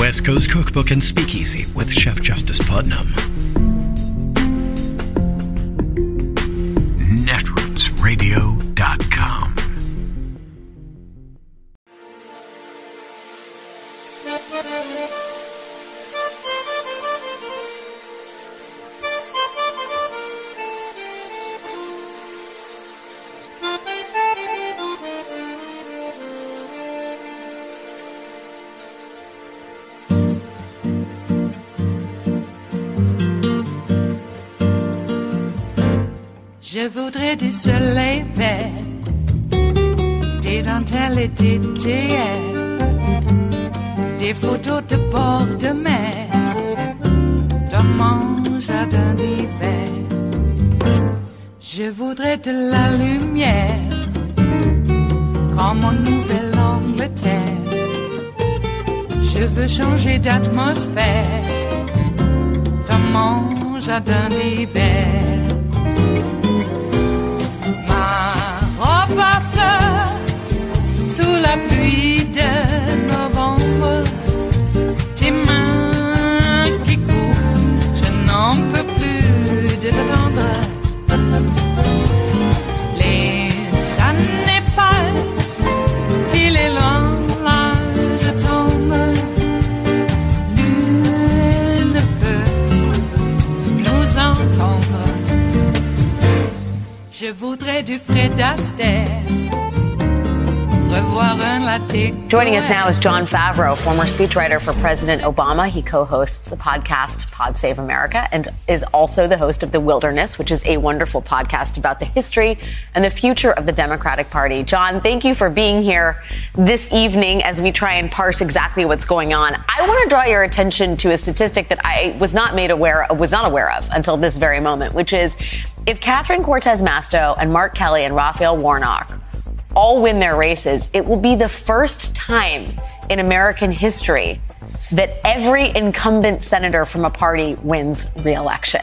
West Coast Cookbook and Speakeasy with Chef Justice Putnam. netrootsradio.com. Je voudrais du soleil vert, des dentelles et des théières, des photos de bord de mer, dans mon jardin d'hiver. Je voudrais de la lumière, comme en Nouvelle-Angleterre. Je veux changer d'atmosphère, dans mon jardin d'hiver. Ma fleur sous la pluie de novembre, tes mains qui courent, je n'en peux plus de t'attendre. Les années passent, il est loin, là je tombe. Nul ne peut nous entendre. Je voudrais du Fred Astaire. Joining us now is Jon Favreau, former speechwriter for President Obama. He co-hosts the podcast Pod Save America and is also the host of The Wilderness, which is a wonderful podcast about the history and the future of the Democratic Party. Jon, thank you for being here this evening as we try and parse exactly what's going on. I want to draw your attention to a statistic that I was not aware of until this very moment, which is if Catherine Cortez Masto and Mark Kelly and Raphael Warnock all win their races, it will be the first time in American history that every incumbent senator from a party wins re-election,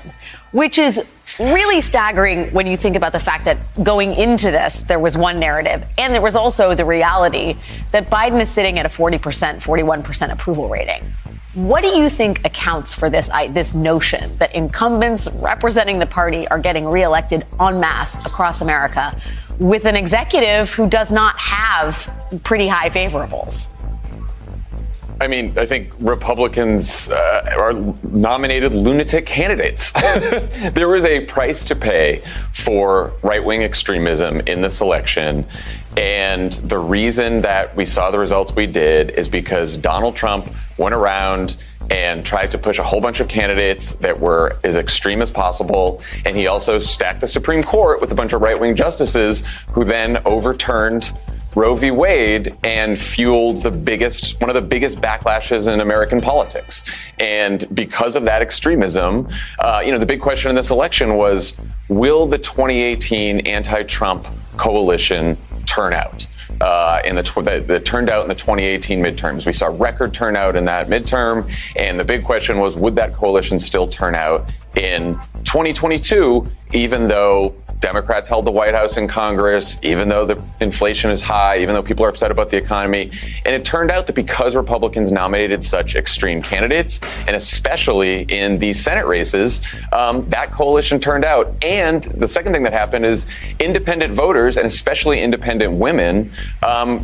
which is really staggering when you think about the fact that going into this, there was one narrative, and there was also the reality that Biden is sitting at a 40%, 41% approval rating. What do you think accounts for this notion that incumbents representing the party are getting reelected en masse across America with an executive who does not have pretty high favorables? I mean, I think Republicans are nominated lunatic candidates. There is a price to pay for right-wing extremism in this election. And the reason that we saw the results we did is because Donald Trump went around and tried to push a whole bunch of candidates that were as extreme as possible. And he also stacked the Supreme Court with a bunch of right-wing justices who then overturned Roe v. Wade and fueled one of the biggest backlashes in American politics. And because of that extremism, the big question in this election was, will the 2018 anti-Trump coalition turn out? That turned out in the 2018 midterms. We saw record turnout in that midterm. And the big question was, would that coalition still turn out in 2022, even though Democrats held the White House and Congress, even though the inflation is high, even though people are upset about the economy? And it turned out that because Republicans nominated such extreme candidates, and especially in these Senate races, that coalition turned out. And the second thing that happened is independent voters, and especially independent women,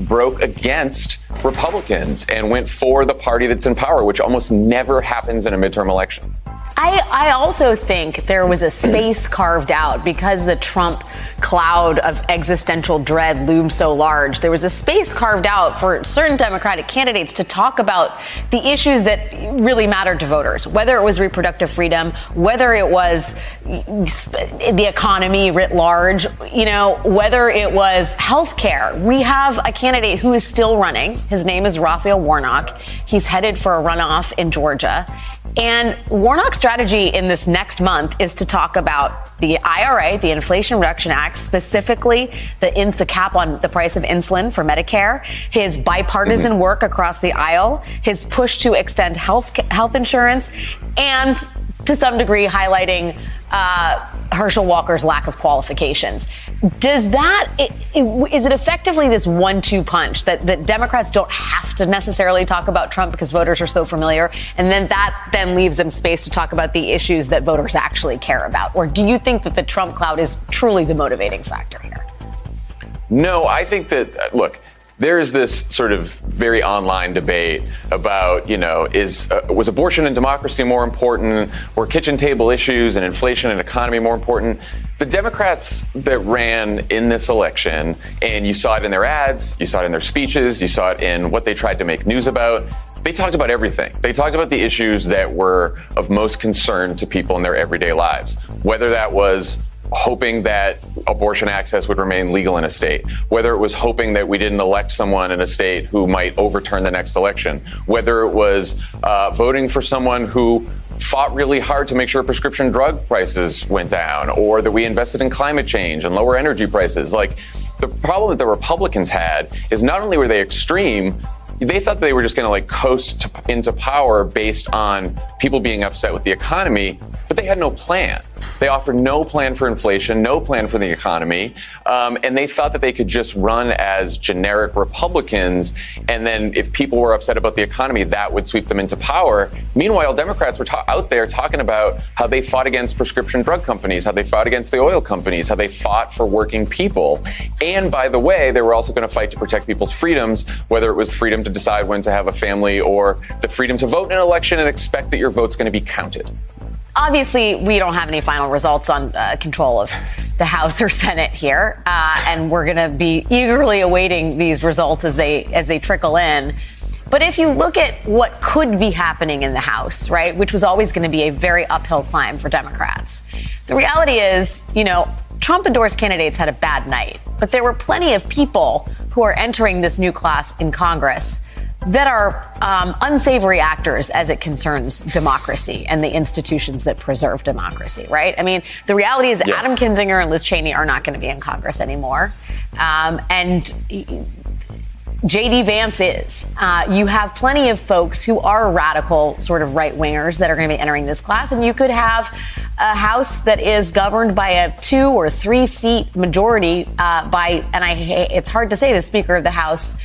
broke against Republicans and went for the party that's in power, which almost never happens in a midterm election. I also think there was a space carved out because the Trump cloud of existential dread loomed so large. There was a space carved out for certain Democratic candidates to talk about the issues that really mattered to voters, whether it was reproductive freedom, whether it was the economy writ large, whether it was health care. We have a candidate who is still running. His name is Raphael Warnock. He's headed for a runoff in Georgia. And Warnock's strategy in this next month is to talk about the IRA, the Inflation Reduction Act, specifically the cap on the price of insulin for Medicare, his bipartisan work across the aisle, his push to extend health insurance, and to some degree highlighting Herschel Walker's lack of qualifications. Does that, is it effectively this 1-2 punch that Democrats don't have to necessarily talk about Trump because voters are so familiar, and then that then leaves them space to talk about the issues that voters actually care about? Or do you think that the Trump cloud is truly the motivating factor here? No, I think that, look, there is this sort of very online debate about, was abortion and democracy more important? Were kitchen table issues and inflation and economy more important? The Democrats that ran in this election, and you saw it in their ads, you saw it in their speeches, you saw it in what they tried to make news about, they talked about everything. They talked about the issues that were of most concern to people in their everyday lives, whether that was hoping that abortion access would remain legal in a state, whether it was hoping that we didn't elect someone in a state who might overturn the next election, whether it was voting for someone who fought really hard to make sure prescription drug prices went down, or that we invested in climate change and lower energy prices. Like, the problem that the Republicans had is not only were they extreme, they thought they were just going to coast into power based on people being upset with the economy, but they had no plan. They offered no plan for inflation, no plan for the economy, and they thought that they could just run as generic Republicans, and then if people were upset about the economy, that would sweep them into power. Meanwhile, Democrats were out there talking about how they fought against prescription drug companies, how they fought against the oil companies, how they fought for working people. And by the way, they were also going to fight to protect people's freedoms, whether it was freedom to decide when to have a family or the freedom to vote in an election and expect that your vote's going to be counted. Obviously, we don't have any final results on control of the House or Senate here, and we're going to be eagerly awaiting these results as they trickle in. But if you look at what could be happening in the House, right, which was always going to be a very uphill climb for Democrats, the reality is, Trump-endorsed candidates had a bad night, but there were plenty of people who are entering this new class in Congress that are unsavory actors as it concerns democracy and the institutions that preserve democracy, right? I mean, the reality is Adam Kinzinger and Liz Cheney are not going to be in Congress anymore. And J.D. Vance is. You have plenty of folks who are radical sort of right-wingers that are going to be entering this class, and you could have a House that is governed by a 2 or 3 seat majority it's hard to say, the Speaker of the House,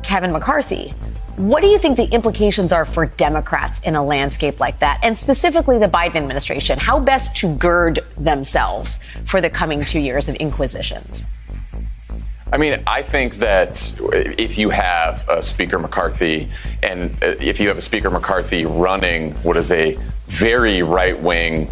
Kevin McCarthy. What do you think the implications are for Democrats in a landscape like that, and specifically the Biden administration? How best to gird themselves for the coming 2 years of inquisitions? I mean, I think that if you have a Speaker McCarthy, and if you have a Speaker McCarthy running what is a very right-wing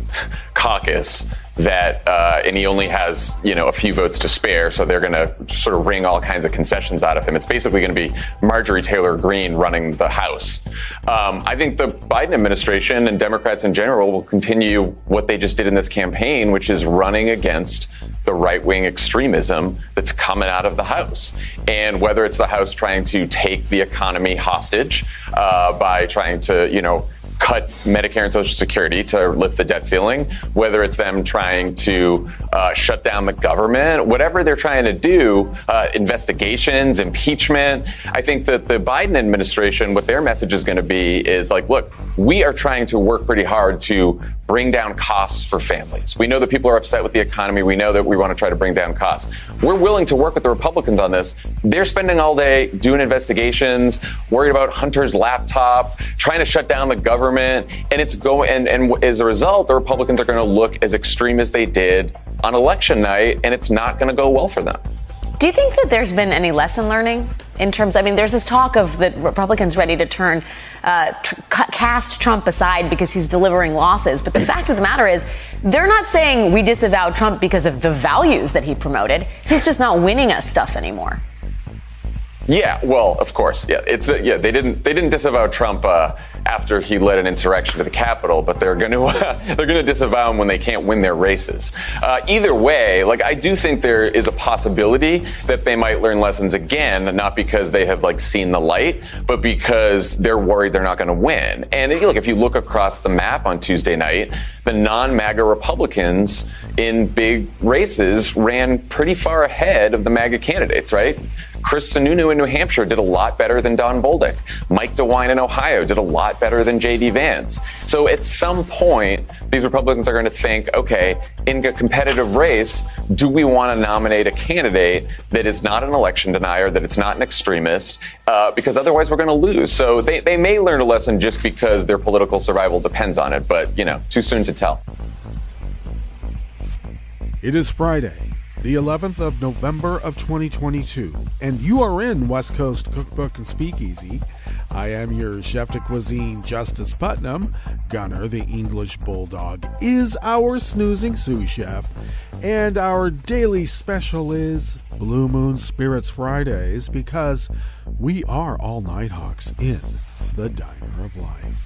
caucus, and he only has, a few votes to spare, so they're going to sort of wring all kinds of concessions out of him. It's basically going to be Marjorie Taylor Greene running the House. I think the Biden administration and Democrats in general will continue what they just did in this campaign, which is running against the right-wing extremism that's coming out of the House. And whether it's the House trying to take the economy hostage by trying to, cut Medicare and Social Security to lift the debt ceiling, whether it's them trying to shut down the government, whatever they're trying to do, investigations, impeachment. I think that the Biden administration, what their message is going to be is look, we are trying to work pretty hard to bring down costs for families. We know that people are upset with the economy. We know that we want to try to bring down costs. We're willing to work with the Republicans on this. They're spending all day doing investigations, worried about Hunter's laptop, trying to shut down the government, and it's going. And as a result, the Republicans are going to look as extreme as they did on election night, and it's not going to go well for them. Do you think that there's been any lesson learning in terms, there's this talk of the Republicans ready to turn, cast Trump aside because he's delivering losses. But the fact of the matter is, they're not saying we disavow Trump because of the values that he promoted. He's just not winning us stuff anymore. Yeah, well, of course. Yeah, they didn't disavow Trump after he led an insurrection to the Capitol, but they're going to disavow him when they can't win their races. Either way, I do think there is a possibility that they might learn lessons again, not because they have seen the light, but because they're worried they're not going to win. And look, if you look across the map on Tuesday night, the non-MAGA Republicans in big races ran pretty far ahead of the MAGA candidates, right? Chris Sununu in New Hampshire did a lot better than Don Bolduc. Mike DeWine in Ohio did a lot better than J.D. Vance. So at some point, these Republicans are going to think, okay, in a competitive race, do we want to nominate a candidate that is not an election denier, that it's not an extremist, because otherwise we're going to lose. So they may learn a lesson just because their political survival depends on it, but, too soon to tell. It is Friday, the 11th of November of 2022, and you are in West Coast Cookbook and Speakeasy. I am your chef de cuisine, Justice Putnam. Gunner, the English Bulldog, is our snoozing sous chef, and our daily special is Blue Moon Spirits Fridays, because we are all Nighthawks in the Diner of Life.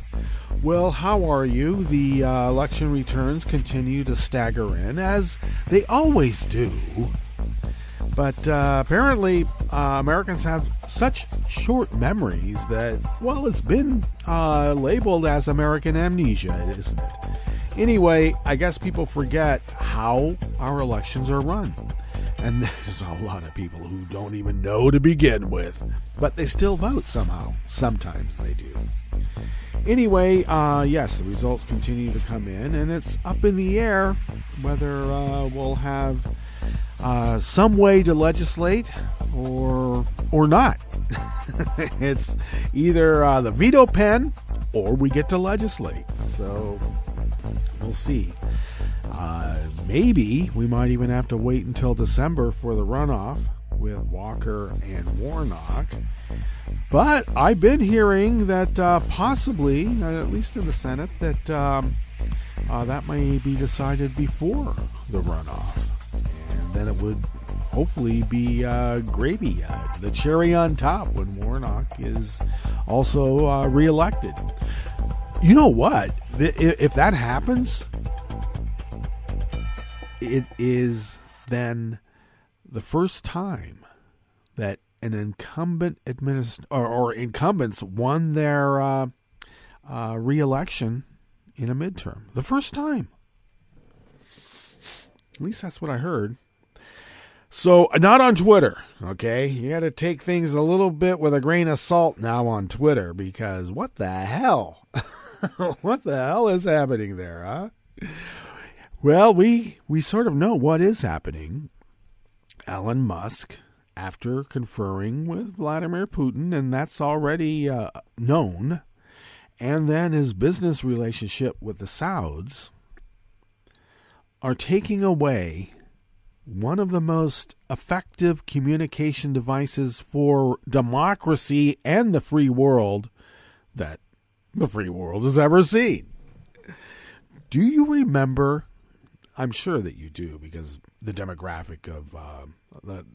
Well, how are you? The election returns continue to stagger in, as they always do. But apparently, Americans have such short memories that, well, it's been labeled as American amnesia, isn't it? Anyway, I guess people forget how our elections are run. And there's a lot of people who don't even know to begin with. But they still vote somehow. Sometimes they do. Anyway, yes, the results continue to come in, and it's up in the air whether we'll have some way to legislate or not. It's either the veto pen or we get to legislate. So we'll see. Maybe we might even have to wait until December for the runoff with Walker and Warnock. But I've been hearing that possibly, at least in the Senate, that that may be decided before the runoff. And then it would hopefully be gravy, the cherry on top, when Warnock is also reelected. You know what? If that happens, it is then the first time that an incumbent or incumbents won their re-election in a midterm. The first time. At least that's what I heard. So, not on Twitter, okay? You got to take things a little bit with a grain of salt now on Twitter, because what the hell? What the hell is happening there, huh? Well, we sort of know what is happening. Elon Musk, after conferring with Vladimir Putin, and that's already known, and then his business relationship with the Sauds, are taking away one of the most effective communication devices for democracy and the free world that the free world has ever seen. Do you remember? I'm sure that you do, because the demographic of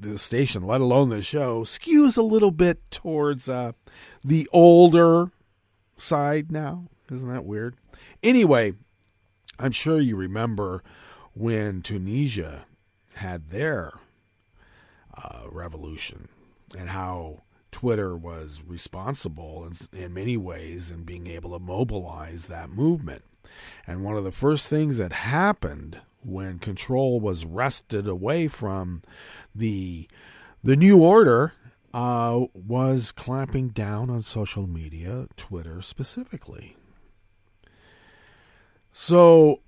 the station, let alone the show, skews a little bit towards the older side now. Isn't that weird? Anyway, I'm sure you remember when Tunisia had their revolution, and how Twitter was responsible in many ways in being able to mobilize that movement. And one of the first things that happened when control was wrested away from the new order was clamping down on social media, Twitter specifically. So,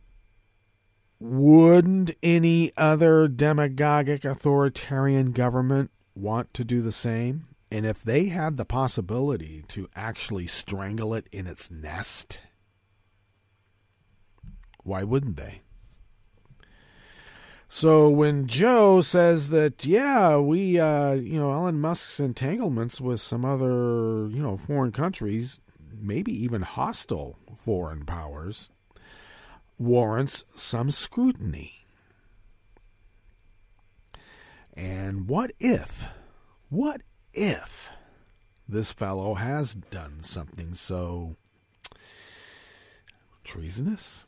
wouldn't any other demagogic authoritarian government want to do the same? And if they had the possibility to actually strangle it in its nest, why wouldn't they? So when Joe says that, yeah, we, Elon Musk's entanglements with some other, foreign countries, maybe even hostile foreign powers, warrants some scrutiny. And what if this fellow has done something so treasonous?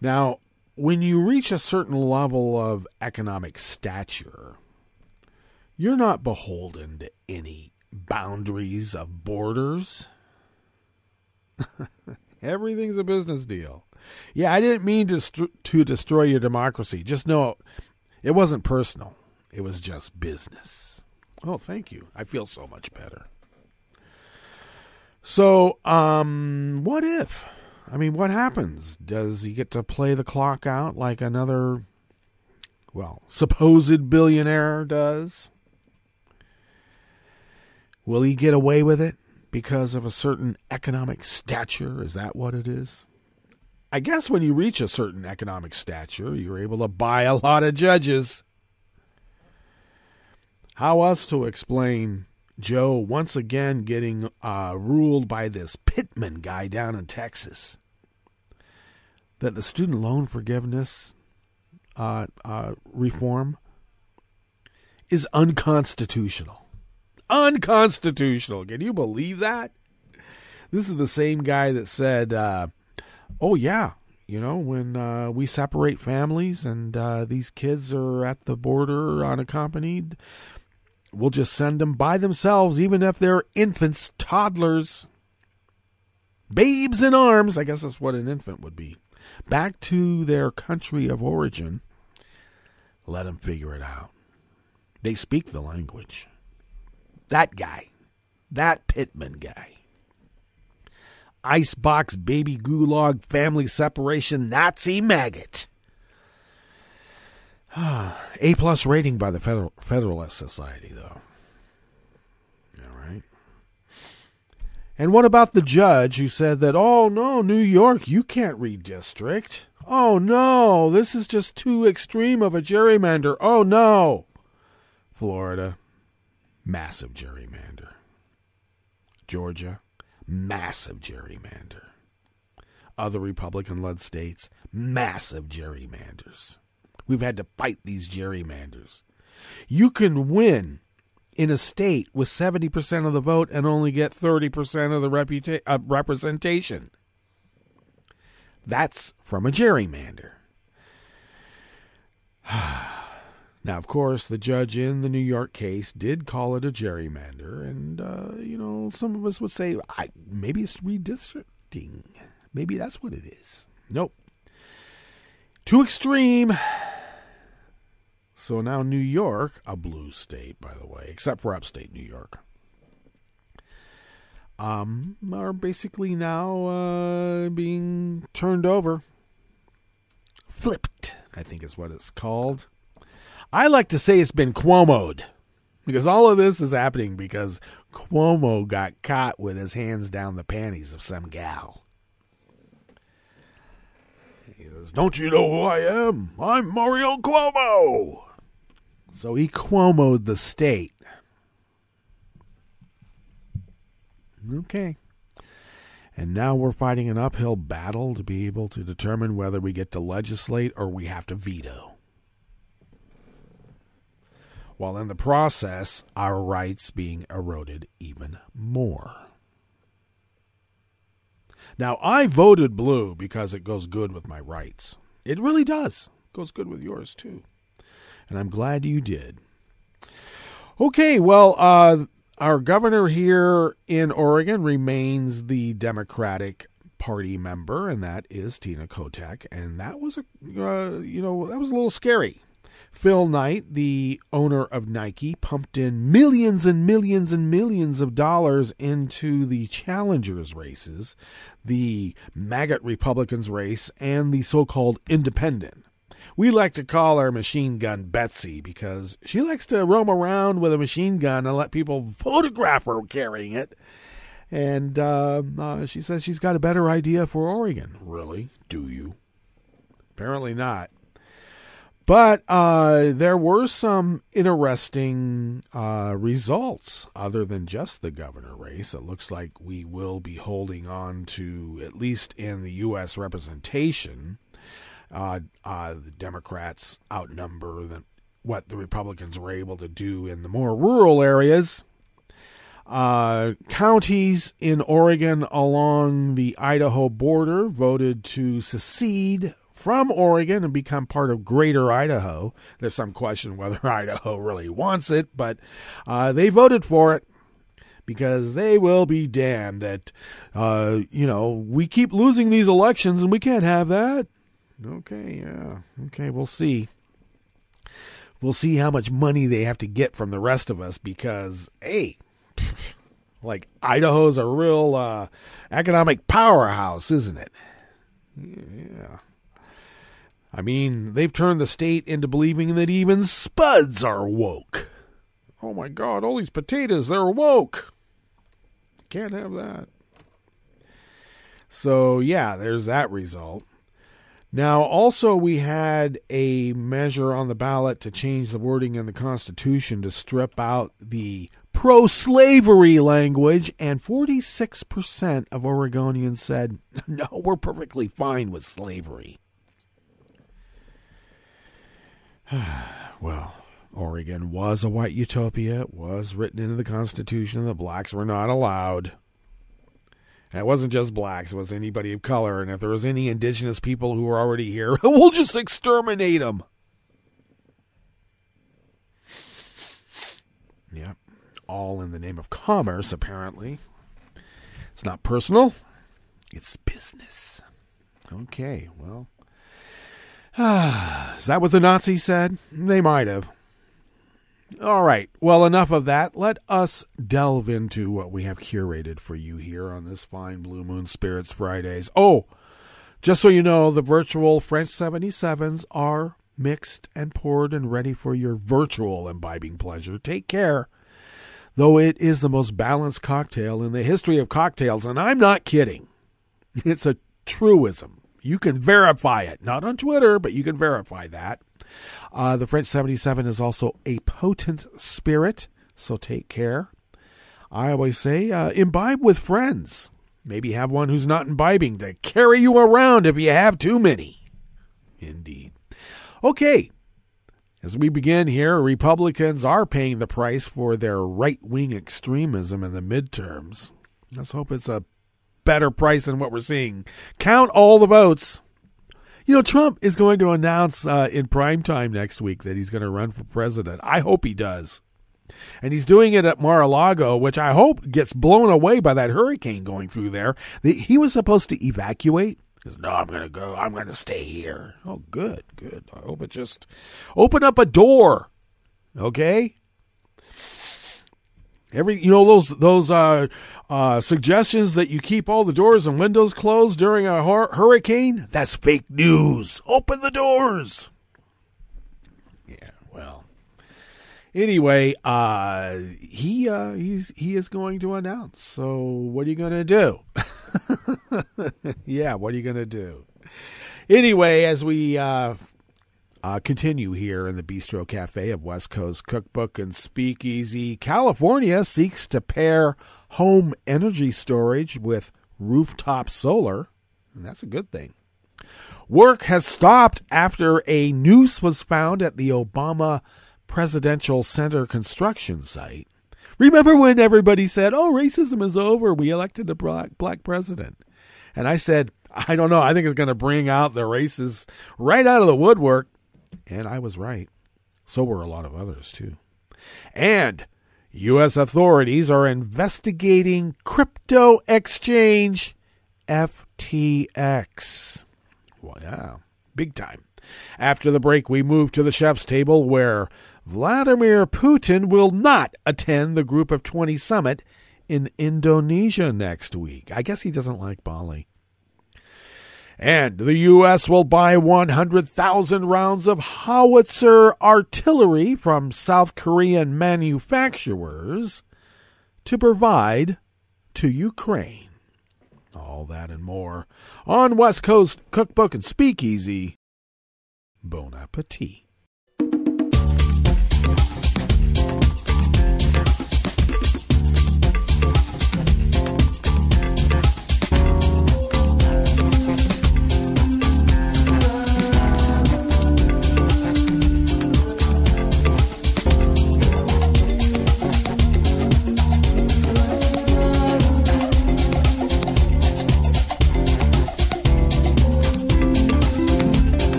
Now, when you reach a certain level of economic stature, you're not beholden to any boundaries of borders. Everything's a business deal. Yeah, I didn't mean to destroy your democracy. Just know it wasn't personal. It was just business. Oh, thank you. I feel so much better. So, what if? I mean, what happens? Does he get to play the clock out like another, supposed billionaire does? Will he get away with it because of a certain economic stature? Is that what it is? I guess when you reach a certain economic stature, you're able to buy a lot of judges. How else to explain Joe once again getting ruled by this Pittman guy down in Texas that the student loan forgiveness reform is unconstitutional? Unconstitutional. Can you believe that? This is the same guy that said, when we separate families and these kids are at the border unaccompanied, we'll just send them by themselves, even if they're infants, toddlers, babes in arms. I guess that's what an infant would be. Back to their country of origin. Let them figure it out. They speak the language. That guy. That Pittman guy. Icebox baby gulag family separation Nazi maggot. A+ rating by the Federalist Society, though. All right. And what about the judge who said that, oh, no, New York, you can't redistrict. Oh, no, this is just too extreme of a gerrymander. Oh, no. Florida, massive gerrymander. Georgia, massive gerrymander. Other Republican-led states, massive gerrymanders. We've had to fight these gerrymanders. You can win in a state with 70% of the vote and only get 30% of the representation. That's from a gerrymander. Now, of course, the judge in the New York case did call it a gerrymander. And, some of us would say, maybe it's redistricting. Maybe that's what it is. Nope. Too extreme. So now New York, a blue state, by the way, except for upstate New York, are basically now being turned over. Flipped, I think is what it's called. I like to say it's been Cuomo'd, because all of this is happening because Cuomo got caught with his hands down the panties of some gal. He says, "Don't you know who I am? I'm Mario Cuomo." So he Cuomo'd the state. Okay. And now we're fighting an uphill battle to be able to determine whether we get to legislate or we have to veto. While in the process, our rights being eroded even more. Now, I voted blue because it goes good with my rights. It really does. It goes good with yours, too. And I'm glad you did. Okay, well, our governor here in Oregon remains the Democratic Party member, and that is Tina Kotek. And that was that was a little scary. Phil Knight, the owner of Nike, pumped in millions and millions and millions of dollars into the challengers races, the maggot Republicans race, and the so-called independent. We like to call her Machine Gun Betsy because she likes to roam around with a machine gun and let people photograph her carrying it. And she says she's got a better idea for Oregon. Really? Do you? Apparently not. But there were some interesting results other than just the governor race. It looks like we will be holding on to, at least in the U.S. representation, the Democrats outnumber what the Republicans were able to do in the more rural areas. Counties in Oregon along the Idaho border voted to secede from Oregon and become part of Greater Idaho. There's some question whether Idaho really wants it, but they voted for it because they will be damned that, we keep losing these elections and we can't have that. Okay, yeah. Okay, we'll see. we'll see how much money they have to get from the rest of us because, hey, like Idaho's a real economic powerhouse, isn't it? Yeah. I mean, they've turned the state into believing that even spuds are woke. Oh my God, all these potatoes, they're woke. Can't have that. So, yeah, there's that result. Now, also, we had a measure on the ballot to change the wording in the Constitution to strip out the pro-slavery language, and 46% of Oregonians said, no, we're perfectly fine with slavery. Well, Oregon was a white utopia. It was written into the Constitution that blacks were not allowed. And it wasn't just blacks, it was anybody of color. And if there was any indigenous people who were already here, we'll just exterminate them. Yeah, all in the name of commerce, apparently. It's not personal, it's business. Okay, well. Is that what the Nazis said? They might have. All right. Well, enough of that. Let us delve into what we have curated for you here on this fine Blue Moon Spirits Fridays. Oh, just so you know, the virtual French 77s are mixed and poured and ready for your virtual imbibing pleasure. Take care. Though it is the most balanced cocktail in the history of cocktails, and I'm not kidding. It's a truism. You can verify it. Not on Twitter, but you can verify that. The French 77 is also a potent spirit, so take care. I always say imbibe with friends. Maybe have one who's not imbibing to carry you around if you have too many. Indeed. Okay, as we begin here, Republicans are paying the price for their right-wing extremism in the midterms. Let's hope it's a better price than what we're seeing. Count all the votes. You know, Trump is going to announce in prime time next week that he's going to run for president. I hope he does. And he's doing it at Mar-a-Lago, which I hope gets blown away by that hurricane going through there. He was supposed to evacuate. He says, no, I'm going to go. I'm going to stay here. Oh, good, good. I hope it just open up a door. Okay? Those suggestions that you keep all the doors and windows closed during a hurricane, that's fake news. Open the doors. Yeah, well. Anyway, he is going to announce. So what are you going to do? Yeah, what are you going to do? Anyway, as we continue here in the Bistro Cafe of West Coast Cookbook and Speakeasy, California seeks to pair home energy storage with rooftop solar, and that's a good thing. Work has stopped after a noose was found at the Obama Presidential Center construction site. Remember when everybody said, oh, racism is over, we elected a black president? And I said, I don't know, I think it's going to bring out the racists right out of the woodwork. And I was right. So were a lot of others, too. And U.S. authorities are investigating crypto exchange FTX. Well, yeah, big time. After the break, we move to the chef's table where Vladimir Putin will not attend the Group of 20 summit in Indonesia next week. I guess he doesn't like Bali. And the U.S. will buy 100,000 rounds of howitzer artillery from South Korean manufacturers to provide to Ukraine. All that and more on West Coast Cookbook and Speakeasy. Bon appetit.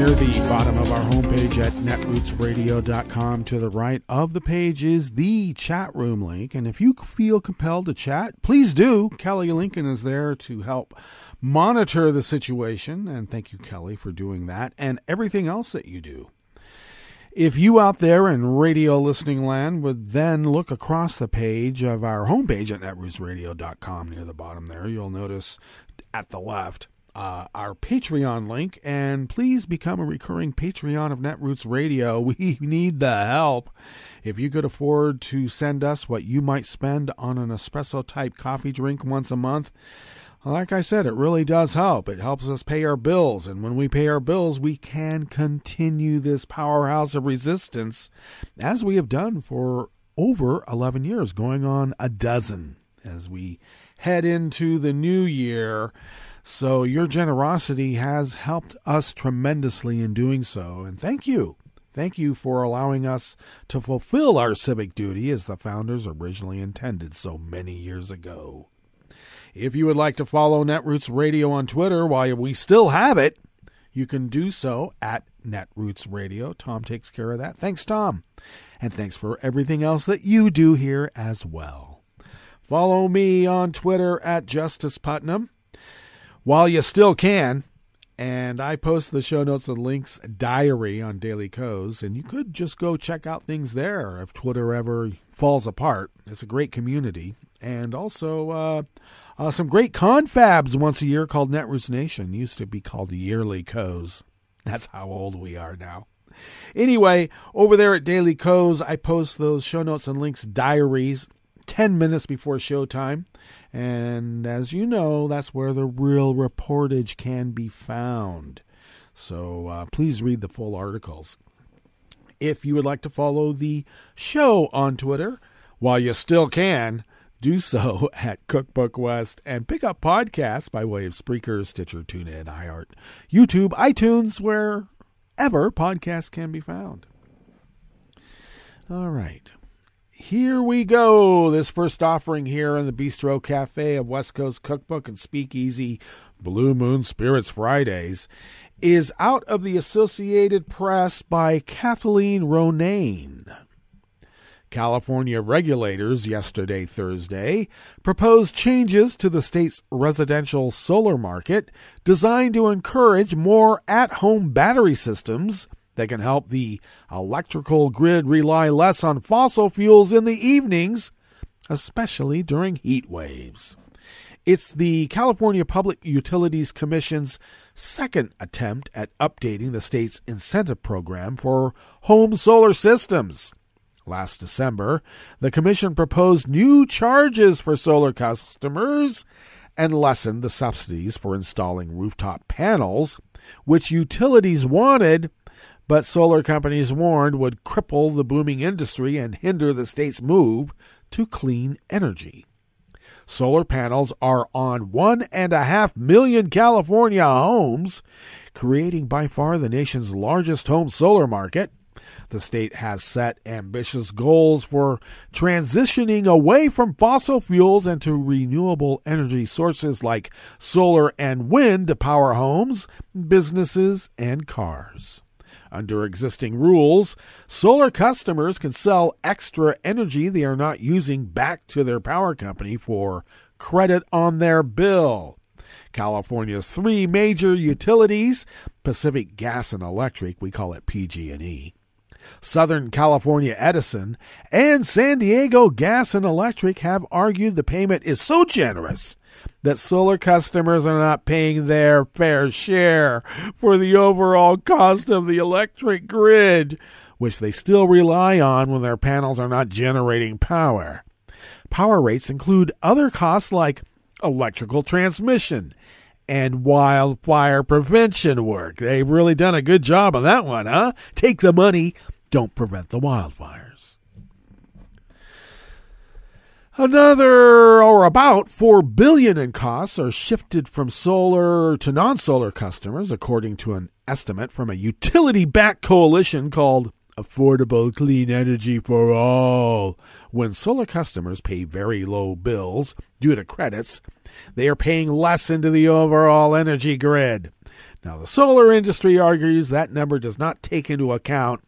near the bottom of our homepage at netrootsradio.com. To the right of the page is the chat room link. And if you feel compelled to chat, please do. Kelly Lincoln is there to help monitor the situation. And thank you, Kelly, for doing that and everything else that you do. If you out there in radio listening land would then look across the page of our homepage at netrootsradio.com near the bottom there, you'll notice at the left our Patreon link, and please become a recurring Patreon of Netroots Radio. We need the help. If you could afford to send us what you might spend on an espresso-type coffee drink once a month, like I said, it really does help. It helps us pay our bills, and when we pay our bills, we can continue this powerhouse of resistance, as we have done for over 11 years, going on a dozen, as we head into the new year. So your generosity has helped us tremendously in doing so, and thank you. Thank you for allowing us to fulfill our civic duty as the founders originally intended so many years ago. If you would like to follow Netroots Radio on Twitter while we still have it, you can do so at Netroots Radio. Tom takes care of that. Thanks, Tom. And thanks for everything else that you do here as well. Follow me on Twitter at Justice Putnam while you still can. And I post the show notes and links diary on Daily Co's, and you could just go check out things there if Twitter ever falls apart. It's a great community. And also some great confabs once a year called Netroots Nation. Used to be called Yearly Co's. That's how old we are now. Anyway, over there at Daily Co's, I post those show notes and links diaries 10 minutes before showtime. And as you know, that's where the real reportage can be found. So please read the full articles. If you would like to follow the show on Twitter, while you still can, do so at Cookbook West, and pick up podcasts by way of Spreaker, Stitcher, TuneIn, iHeart, YouTube, iTunes, wherever podcasts can be found. All right. Here we go. This first offering here in the Bistro Cafe of West Coast Cookbook and Speakeasy, Blue Moon Spirits Fridays, is out of the Associated Press by Kathleen Ronayne. California regulators yesterday, Thursday, proposed changes to the state's residential solar market designed to encourage more at-home battery systems that can help the electrical grid rely less on fossil fuels in the evenings, especially during heat waves. It's the California Public Utilities Commission's second attempt at updating the state's incentive program for home solar systems. Last December, the commission proposed new charges for solar customers and lessened the subsidies for installing rooftop panels, which utilities wanted, but solar companies warned would cripple the booming industry and hinder the state's move to clean energy. Solar panels are on 1.5 million California homes, creating by far the nation's largest home solar market. The state has set ambitious goals for transitioning away from fossil fuels and to renewable energy sources like solar and wind to power homes, businesses, and cars. Under existing rules, solar customers can sell extra energy they are not using back to their power company for credit on their bill. California's three major utilities, Pacific Gas and Electric, we call it PG&E, Southern California Edison, and San Diego Gas and Electric have argued the payment is so generous that solar customers are not paying their fair share for the overall cost of the electric grid, which they still rely on when their panels are not generating power. Power rates include other costs like electrical transmission and wildfire prevention work. They've really done a good job on that one, huh? Take the money, don't prevent the wildfires. Another, or about, $4 billion in costs are shifted from solar to non-solar customers, according to an estimate from a utility-backed coalition called Affordable Clean Energy for All. When solar customers pay very low bills due to credits, they are paying less into the overall energy grid. Now, the solar industry argues that number does not take into account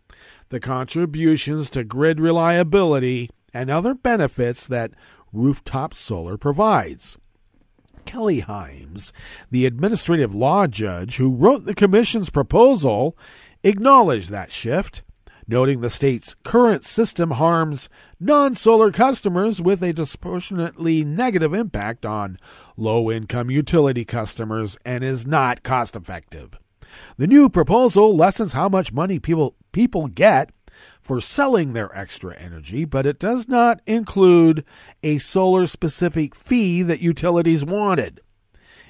the contributions to grid reliability and other benefits that rooftop solar provides. Kelly Himes, the administrative law judge who wrote the commission's proposal, acknowledged that shift, noting the state's current system harms non-solar customers with a disproportionately negative impact on low-income utility customers and is not cost-effective. The new proposal lessens how much money people get for selling their extra energy, but it does not include a solar-specific fee that utilities wanted.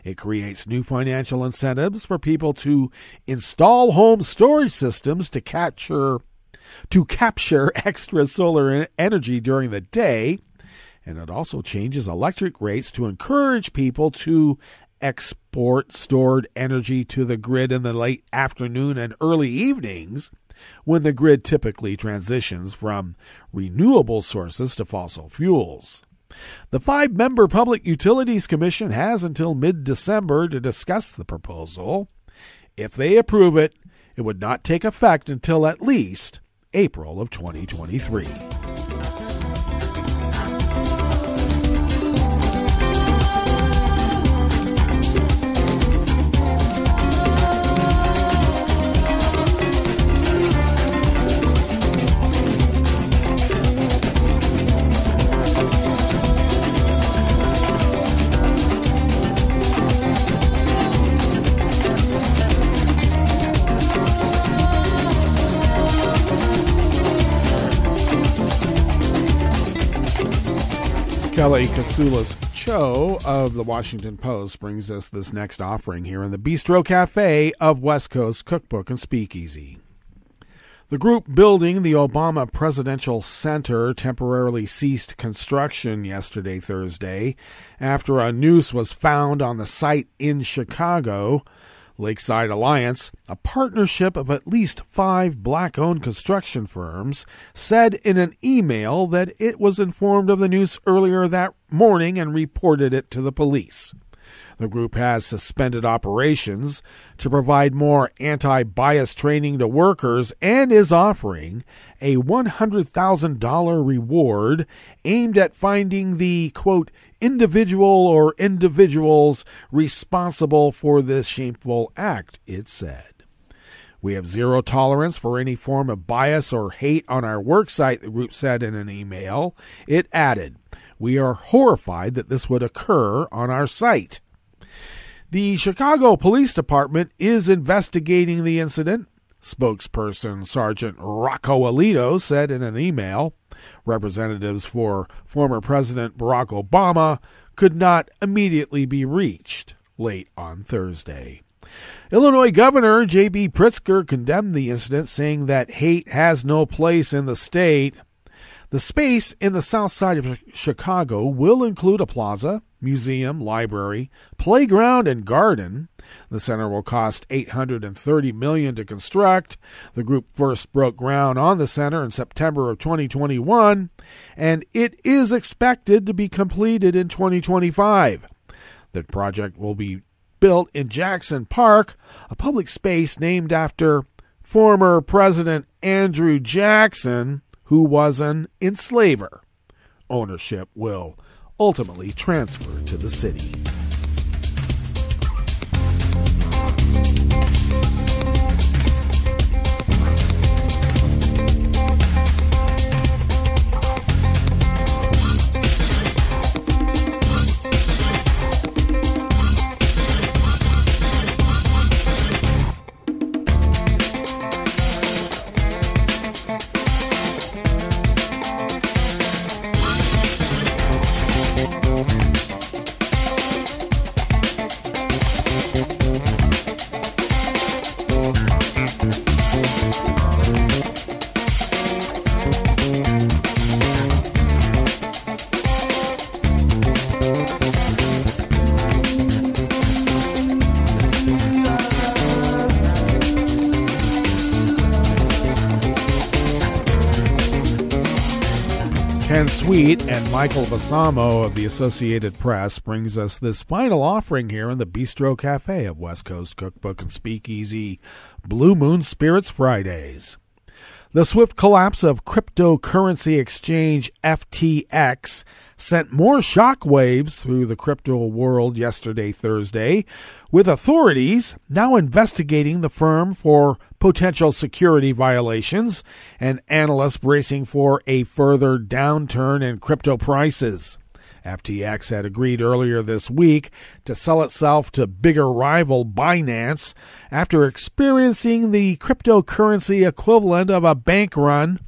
It creates new financial incentives for people to install home storage systems to capture extra solar energy during the day, and it also changes electric rates to encourage people to export stored energy to the grid in the late afternoon and early evenings, when the grid typically transitions from renewable sources to fossil fuels. The 5-member Public Utilities Commission has until mid-December to discuss the proposal. If they approve it, it would not take effect until at least April of 2023. Kelly Kasulis-Cho of the Washington Post brings us this next offering here in the Bistro Cafe of West Coast Cookbook and Speakeasy. The group building the Obama Presidential Center temporarily ceased construction yesterday, Thursday, after a noose was found on the site in Chicago. Lakeside Alliance, a partnership of at least 5 black-owned construction firms, said in an email that it was informed of the news earlier that morning and reported it to the police. The group has suspended operations to provide more anti-bias training to workers and is offering a $100,000 reward aimed at finding the, quote, individual or individuals responsible for this shameful act, it said. We have zero tolerance for any form of bias or hate on our worksite, the group said in an email. It added, we are horrified that this would occur on our site. The Chicago Police Department is investigating the incident, spokesperson Sergeant Rocco Alito said in an email. Representatives for former President Barack Obama could not immediately be reached late on Thursday. Illinois Governor J.B. Pritzker condemned the incident, saying that hate has no place in the state. The space in the south side of Chicago will include a plaza, museum, library, playground, and garden. The center will cost $830 million to construct. The group first broke ground on the center in September of 2021, and it is expected to be completed in 2025. The project will be built in Jackson Park, a public space named after former President Andrew Jackson, who was an enslaver. Ownership will ultimately transfer to the city. Ken Sweet and Michael Vasamo of the Associated Press brings us this final offering here in the Bistro Cafe of West Coast Cookbook and Speakeasy, Blue Moon Spirits Fridays. The swift collapse of cryptocurrency exchange FTX sent more shockwaves through the crypto world yesterday, Thursday, with authorities now investigating the firm for potential security violations and analysts bracing for a further downturn in crypto prices. FTX had agreed earlier this week to sell itself to bigger rival Binance after experiencing the cryptocurrency equivalent of a bank run.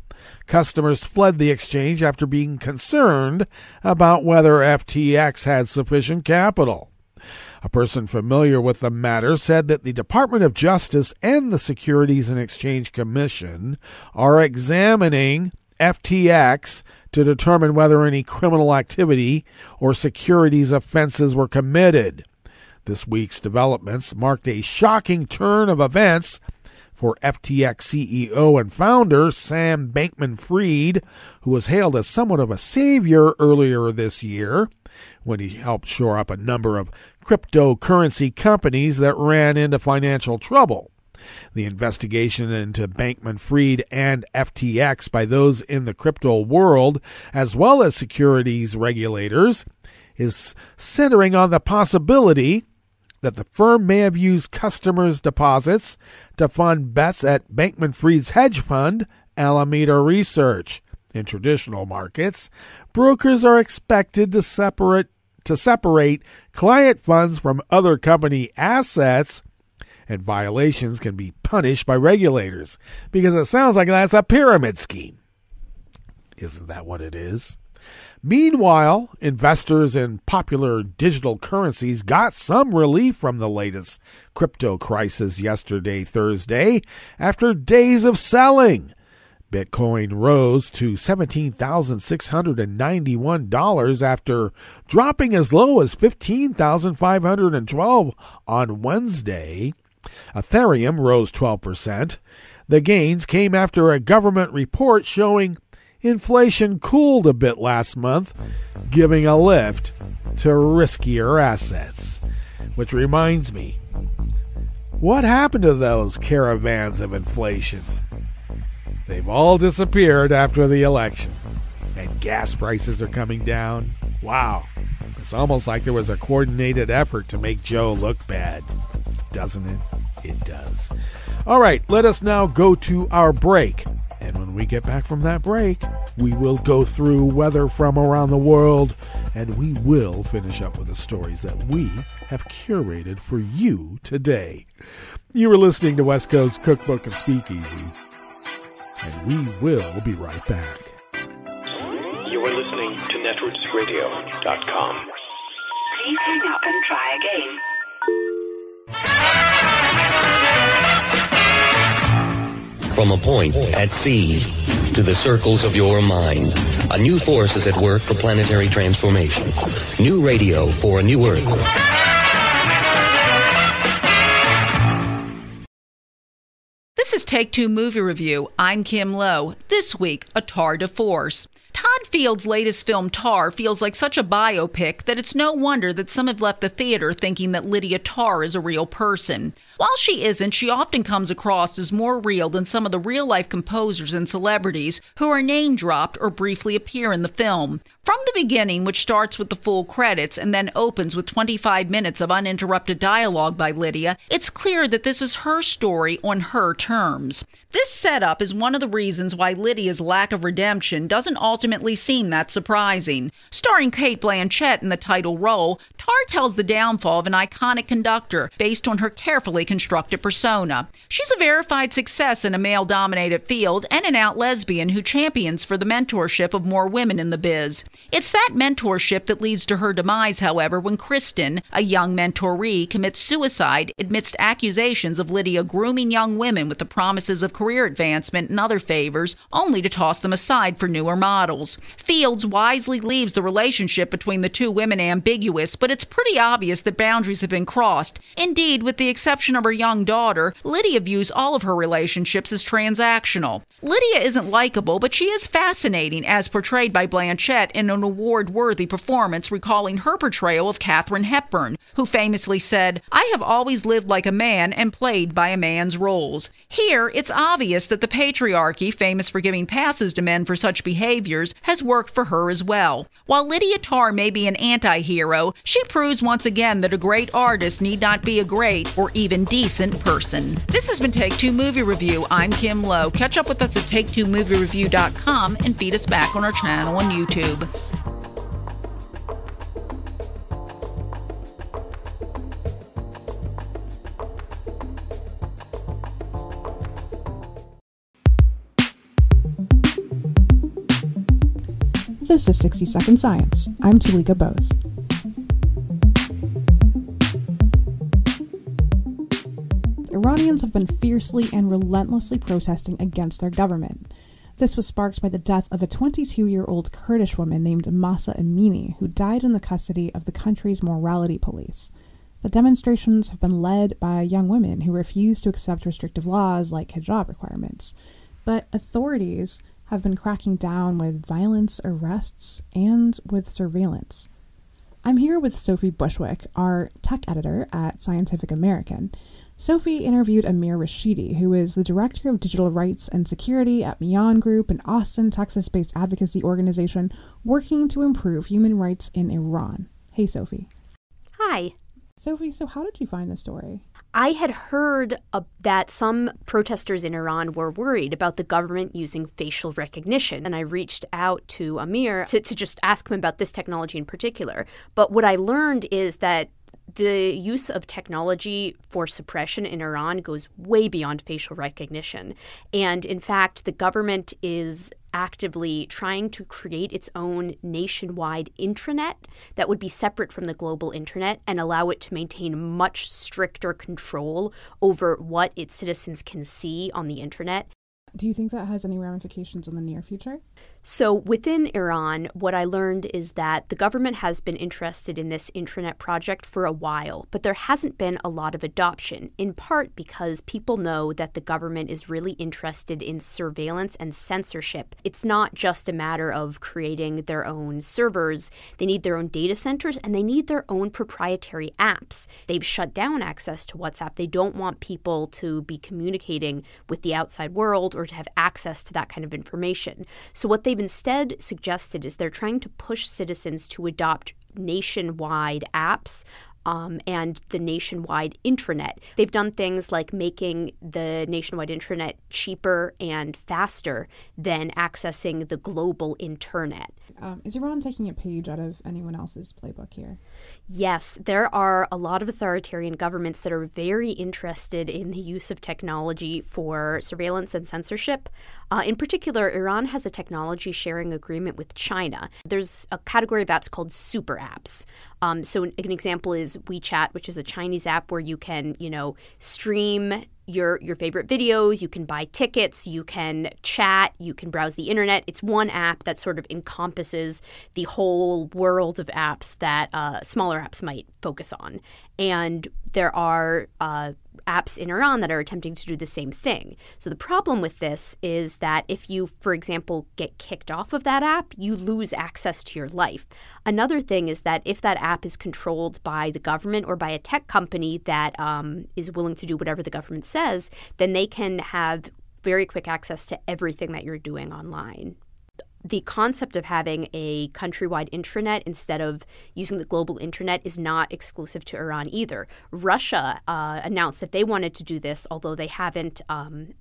Customers fled the exchange after being concerned about whether FTX had sufficient capital. A person familiar with the matter said that the Department of Justice and the Securities and Exchange Commission are examining FTX to determine whether any criminal activity or securities offenses were committed. This week's developments marked a shocking turn of events for FTX CEO and founder Sam Bankman-Fried, who was hailed as somewhat of a savior earlier this year when he helped shore up a number of cryptocurrency companies that ran into financial trouble. The investigation into Bankman-Fried and FTX by those in the crypto world, as well as securities regulators, is centering on the possibility that the firm may have used customers' deposits to fund bets at Bankman-Fried's hedge fund, Alameda Research. In traditional markets, brokers are expected to separate client funds from other company assets, and violations can be punished by regulators, because it sounds like that's a pyramid scheme. Isn't that what it is? Meanwhile, investors in popular digital currencies got some relief from the latest crypto crisis yesterday, Thursday, after days of selling. Bitcoin rose to $17,691 after dropping as low as $15,512 on Wednesday. Ethereum rose 12%. The gains came after a government report showing inflation cooled a bit last month, giving a lift to riskier assets. Which reminds me, what happened to those caravans of inflation? They've all disappeared after the election, and gas prices are coming down. Wow, it's almost like there was a coordinated effort to make Joe look bad, doesn't it? It does. All right, let us now go to our break. And when we get back from that break, we will go through weather from around the world, and we will finish up with the stories that we have curated for you today. You are listening to West Coast Cookbook and Speakeasy, and we will be right back. You are listening to netrootsradio.com. Please hang up and try again. From a point at sea to the circles of your mind, a new force is at work for planetary transformation. New radio for a new Earth. This is Take Two Movie Review. I'm Kim Lowe. This week, A Tour de Force. Todd Field's latest film, Tar, feels like such a biopic that it's no wonder that some have left the theater thinking that Lydia Tarr is a real person. While she isn't, she often comes across as more real than some of the real-life composers and celebrities who are name-dropped or briefly appear in the film. From the beginning, which starts with the full credits and then opens with 25 minutes of uninterrupted dialogue by Lydia, it's clear that this is her story on her terms. This setup is one of the reasons why Lydia's lack of redemption doesn't ultimately seem that surprising. Starring Cate Blanchett in the title role, Tar tells the downfall of an iconic conductor based on her carefully constructed persona. She's a verified success in a male-dominated field and an out lesbian who champions for the mentorship of more women in the biz. It's that mentorship that leads to her demise, however, when Kristen, a young mentoree, commits suicide amidst accusations of Lydia grooming young women with the promises of career advancement and other favors, only to toss them aside for newer models. Fields wisely leaves the relationship between the two women ambiguous, but it's pretty obvious that boundaries have been crossed. Indeed, with the exception of her young daughter, Lydia views all of her relationships as transactional. Lydia isn't likable, but she is fascinating, as portrayed by Blanchett in an award-worthy performance recalling her portrayal of Katharine Hepburn, who famously said, "I have always lived like a man and played by a man's roles." Here, it's obvious that the patriarchy, famous for giving passes to men for such behaviors, has worked for her as well. While Lydia Tarr may be an anti-hero, she proves once again that a great artist need not be a great or even decent person. This has been Take Two Movie Review. I'm Kim Lowe. Catch up with us at take2moviereview.com and feed us back on our channel on YouTube. This is 60 Second Science. I'm Talika Bose. Iranians have been fiercely and relentlessly protesting against their government. This was sparked by the death of a 22-year-old Kurdish woman named Mahsa Amini, who died in the custody of the country's morality police. The demonstrations have been led by young women who refuse to accept restrictive laws like hijab requirements. But authorities have been cracking down with violence, arrests, and with surveillance. I'm here with Sophie Bushwick, our tech editor at Scientific American. Sophie interviewed Amir Rashidi, who is the Director of Digital Rights and Security at Mian Group, an Austin, Texas-based advocacy organization working to improve human rights in Iran. Hey, Sophie. Hi. Sophie, so how did you find this story? I had heard that some protesters in Iran were worried about the government using facial recognition, and I reached out to Amir to just ask him about this technology in particular. But what I learned is that the use of technology for suppression in Iran goes way beyond facial recognition. And in fact, the government is actively trying to create its own nationwide intranet that would be separate from the global internet and allow it to maintain much stricter control over what its citizens can see on the internet. Do you think that has any ramifications in the near future? So within Iran, what I learned is that the government has been interested in this intranet project for a while, but there hasn't been a lot of adoption, in part because people know that the government is really interested in surveillance and censorship. It's not just a matter of creating their own servers. They need their own data centers, and they need their own proprietary apps. They've shut down access to WhatsApp. They don't want people to be communicating with the outside world or to have access to that kind of information. So what they've instead suggested is they're trying to push citizens to adopt nationwide apps and the nationwide intranet. They've done things like making the nationwide intranet cheaper and faster than accessing the global internet. Is Iran taking a page out of anyone else's playbook here? Yes, there are a lot of authoritarian governments that are very interested in the use of technology for surveillance and censorship. In particular, Iran has a technology sharing agreement with China. There's a category of apps called super apps. So an example is WeChat, which is a Chinese app where you can, stream your favorite videos, you can buy tickets, you can chat, you can browse the internet. It's one app that sort of encompasses the whole world of apps that smaller apps might focus on. And there are apps in Iran that are attempting to do the same thing. So the problem with this is that if you, for example, get kicked off of that app, you lose access to your life. Another thing is that if that app is controlled by the government or by a tech company that is willing to do whatever the government says, then they can have very quick access to everything that you're doing online. The concept of having a countrywide intranet instead of using the global internet is not exclusive to Iran either. Russia announced that they wanted to do this, although they haven't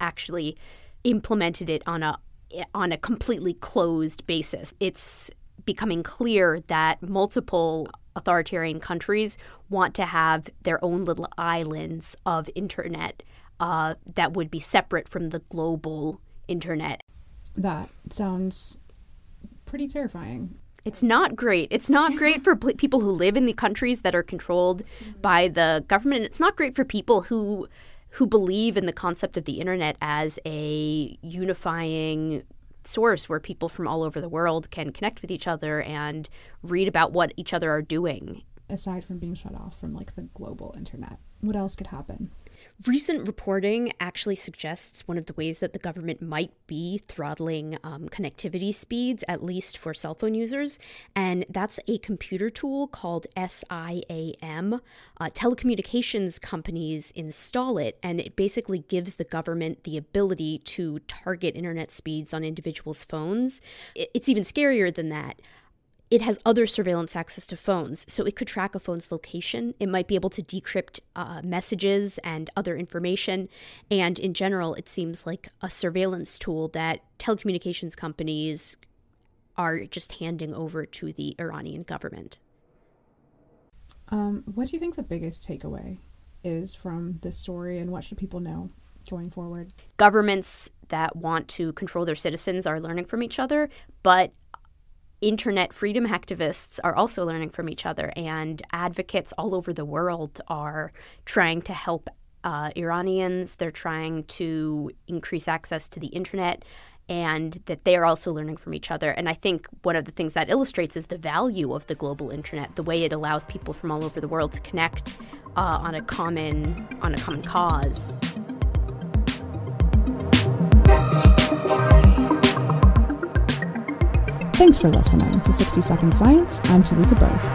actually implemented it on a completely closed basis. It's becoming clear that multiple authoritarian countries want to have their own little islands of internet that would be separate from the global internet. That sounds pretty terrifying. It's not great. It's not great for people who live in the countries that are controlled by the government. It's not great for people who believe in the concept of the internet as a unifying source where people from all over the world can connect with each other and read about what each other are doing. Aside from being shut off from like the global internet, what else could happen? Recent reporting actually suggests one of the ways that the government might be throttling connectivity speeds, at least for cell phone users, and that's a computer tool called SIAM. Telecommunications companies install it, and it basically gives the government the ability to target internet speeds on individuals' phones. It's even scarier than that. It has other surveillance access to phones, so it could track a phone's location. It might be able to decrypt messages and other information. And in general, it seems like a surveillance tool that telecommunications companies are just handing over to the Iranian government. What do you think the biggest takeaway is from this story, and what should people know going forward? Governments that want to control their citizens are learning from each other, but internet freedom activists are also learning from each other, and advocates all over the world are trying to help Iranians. They're trying to increase access to the internet, and that they are also learning from each other. And I think one of the things that illustrates is the value of the global internet, the way it allows people from all over the world to connect on a common cause. Thanks for listening to 60 Second Science. I'm Talika Bose.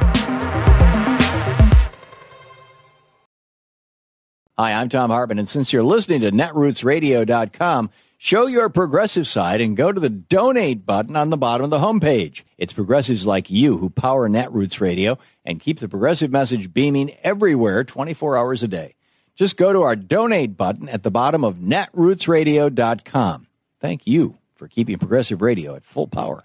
Hi, I'm Tom Hartman, and since you're listening to netrootsradio.com, show your progressive side and go to the donate button on the bottom of the homepage. It's progressives like you who power Netroots Radio and keep the progressive message beaming everywhere 24 hours a day. Just go to our donate button at the bottom of netrootsradio.com. Thank you for keeping progressive radio at full power.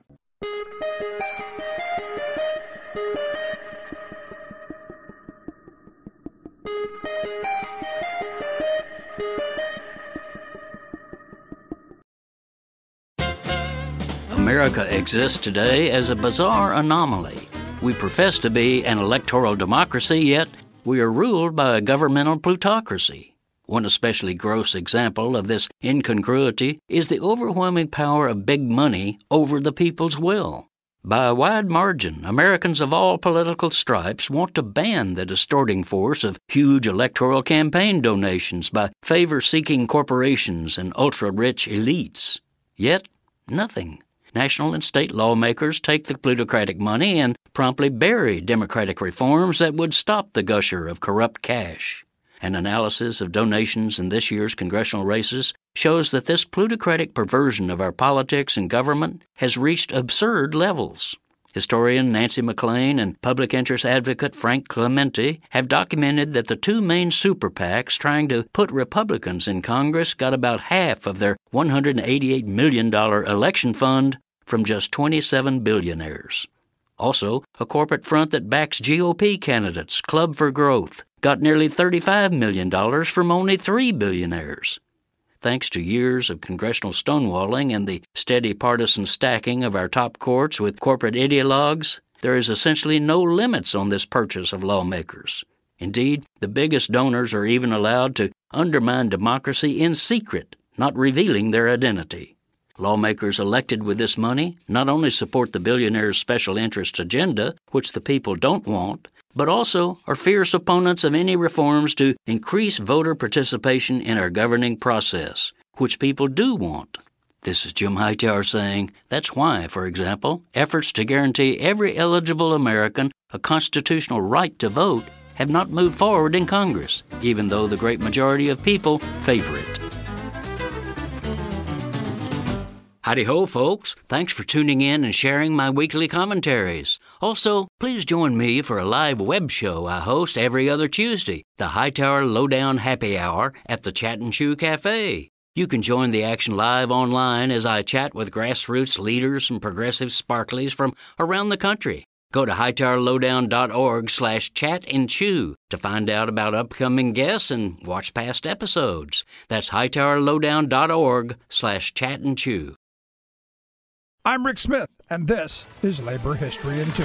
America exists today as a bizarre anomaly. We profess to be an electoral democracy, yet we are ruled by a governmental plutocracy. One especially gross example of this incongruity is the overwhelming power of big money over the people's will. By a wide margin, Americans of all political stripes want to ban the distorting force of huge electoral campaign donations by favor-seeking corporations and ultra-rich elites. Yet, nothing. National and state lawmakers take the plutocratic money and promptly bury democratic reforms that would stop the gusher of corrupt cash. An analysis of donations in this year's congressional races shows that this plutocratic perversion of our politics and government has reached absurd levels. Historian Nancy McLean and public interest advocate Frank Clemente have documented that the two main super PACs trying to put Republicans in Congress got about half of their $188 million election fund from just 27 billionaires. Also, a corporate front that backs GOP candidates, Club for Growth, got nearly $35 million from only 3 billionaires. Thanks to years of congressional stonewalling and the steady partisan stacking of our top courts with corporate ideologues, there is essentially no limits on this purchase of lawmakers. Indeed, the biggest donors are even allowed to undermine democracy in secret, not revealing their identity. Lawmakers elected with this money not only support the billionaires' special interest agenda, which the people don't want, but also are fierce opponents of any reforms to increase voter participation in our governing process, which people do want. This is Jim Hightower saying that's why, for example, efforts to guarantee every eligible American a constitutional right to vote have not moved forward in Congress, even though the great majority of people favor it. Howdy-ho, folks. Thanks for tuning in and sharing my weekly commentaries. Also, please join me for a live web show I host every other Tuesday, the Hightower Lowdown Happy Hour at the Chat and Chew Cafe. You can join the action live online as I chat with grassroots leaders and progressive sparklies from around the country. Go to hightowerlowdown.org/chat-and-chew to find out about upcoming guests and watch past episodes. That's hightowerlowdown.org/chat-and-chew. I'm Rick Smith, and this is Labor History in 2.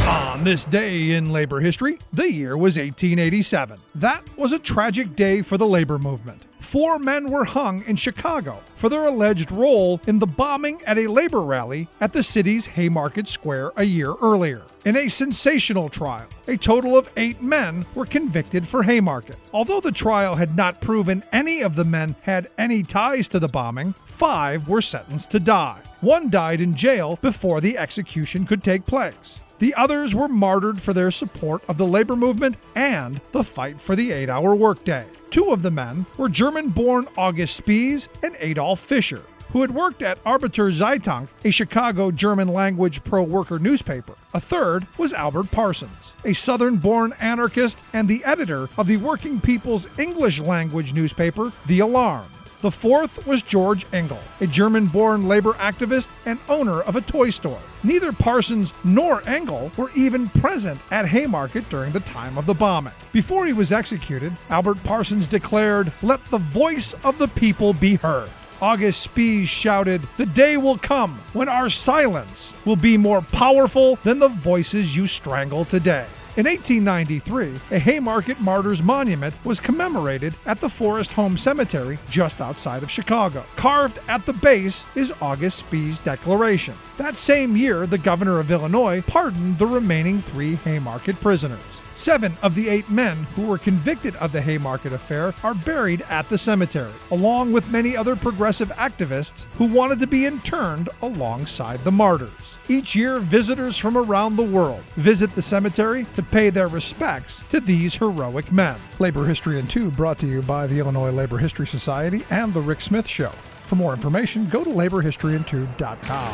On this day in labor history, the year was 1887. That was a tragic day for the labor movement. 4 men were hung in Chicago for their alleged role in the bombing at a labor rally at the city's Haymarket Square a year earlier. In a sensational trial, a total of 8 men were convicted for Haymarket. Although the trial had not proven any of the men had any ties to the bombing, 5 were sentenced to die. 1 died in jail before the execution could take place. The others were martyred for their support of the labor movement and the fight for the 8-hour workday. 2 of the men were German-born August Spies and Adolf Fischer, who had worked at Arbeiter Zeitung, a Chicago German-language pro-worker newspaper. A third was Albert Parsons, a Southern-born anarchist and the editor of the working people's English-language newspaper, The Alarm. The fourth was George Engel, a German-born labor activist and owner of a toy store. Neither Parsons nor Engel were even present at Haymarket during the time of the bombing. Before he was executed, Albert Parsons declared, "Let the voice of the people be heard." August Spies shouted, "The day will come when our silence will be more powerful than the voices you strangle today." In 1893, a Haymarket Martyrs Monument was commemorated at the Forest Home Cemetery just outside of Chicago. Carved at the base is August Spies' declaration. That same year, the governor of Illinois pardoned the remaining 3 Haymarket prisoners. 7 of the 8 men who were convicted of the Haymarket affair are buried at the cemetery, along with many other progressive activists who wanted to be interned alongside the martyrs. Each year, visitors from around the world visit the cemetery to pay their respects to these heroic men. Labor History in 2 brought to you by the Illinois Labor History Society and The Rick Smith Show. For more information, go to laborhistoryin2.com.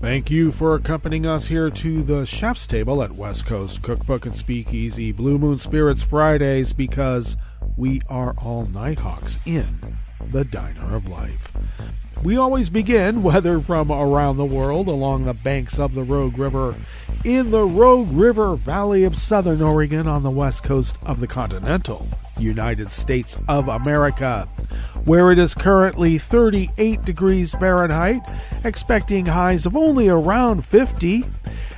Thank you for accompanying us here to the chef's table at West Coast Cookbook and Speakeasy Blue Moon Spirits Fridays, because we are all Nighthawks in the Diner of Life. We always begin, whether from around the world, along the banks of the Rogue River, in the Rogue River Valley of Southern Oregon on the west coast of the continental United States of America, where it is currently 38 degrees Fahrenheit, expecting highs of only around 50,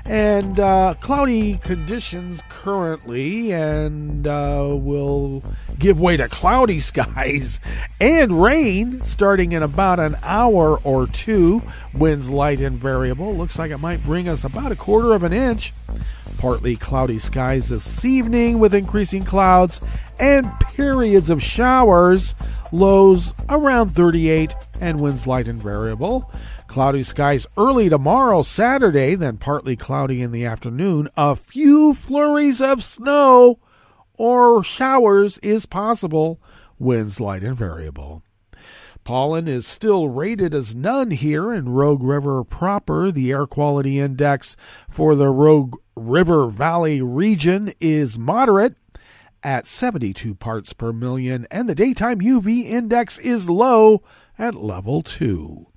and cloudy conditions currently, and will give way to cloudy skies and rain starting in about an hour or 2. Winds light and variable. Looks like it might bring us about 1/4 of an inch. Partly cloudy skies this evening with increasing clouds and periods of showers. Lows around 38 and winds light and variable. Cloudy skies early tomorrow, Saturday, then partly cloudy in the afternoon. A few flurries of snow or showers is possible. Winds light and variable. Pollen is still rated as none here in Rogue River proper. The air quality index for the Rogue River Valley region is moderate at 72 parts per million, and the daytime UV index is low at level 2.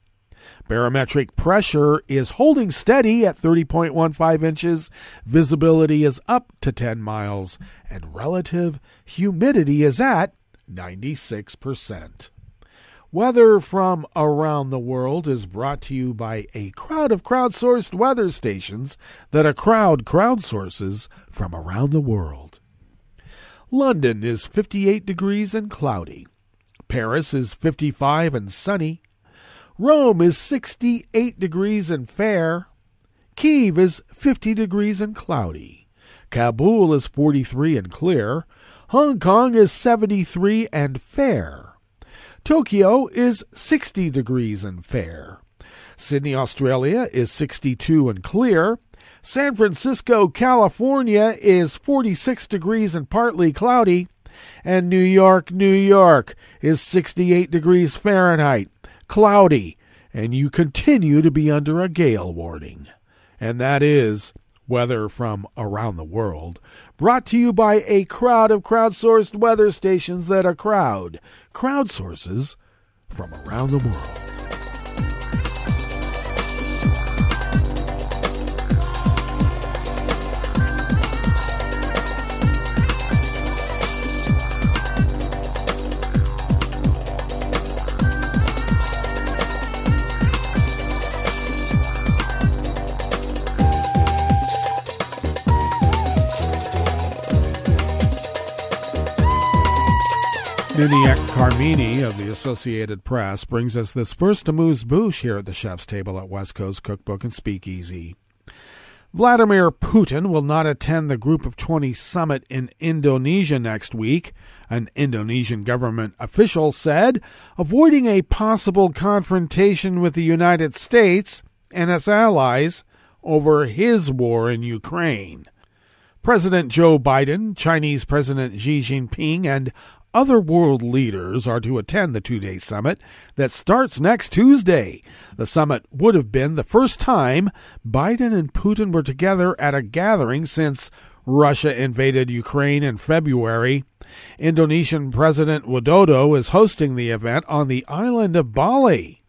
Barometric pressure is holding steady at 30.15 inches. Visibility is up to 10 miles, and relative humidity is at 96%. Weather from around the world is brought to you by a crowd of crowdsourced weather stations that a crowd crowdsources from around the world. London is 58 degrees and cloudy. Paris is 55 and sunny. Rome is 68 degrees and fair. Kyiv is 50 degrees and cloudy. Kabul is 43 and clear. Hong Kong is 73 and fair. Tokyo is 60 degrees and fair. Sydney, Australia is 62 and clear. San Francisco, California is 46 degrees and partly cloudy. And New York, New York is 68 degrees Fahrenheit. cloudy, and you continue to be under a gale warning. And that is weather from around the world, brought to you by a crowd of crowdsourced weather stations that are crowdsources from around the world. Miniak Carmini of the Associated Press brings us this first amuse-bouche here at the Chef's Table at West Coast Cookbook and Speakeasy. Vladimir Putin will not attend the Group of 20 summit in Indonesia next week, an Indonesian government official said, avoiding a possible confrontation with the United States and its allies over his war in Ukraine. President Joe Biden, Chinese President Xi Jinping, and other world leaders are to attend the two-day summit that starts next Tuesday. The summit would have been the first time Biden and Putin were together at a gathering since Russia invaded Ukraine in February. Indonesian President Widodo is hosting the event on the island of Bali.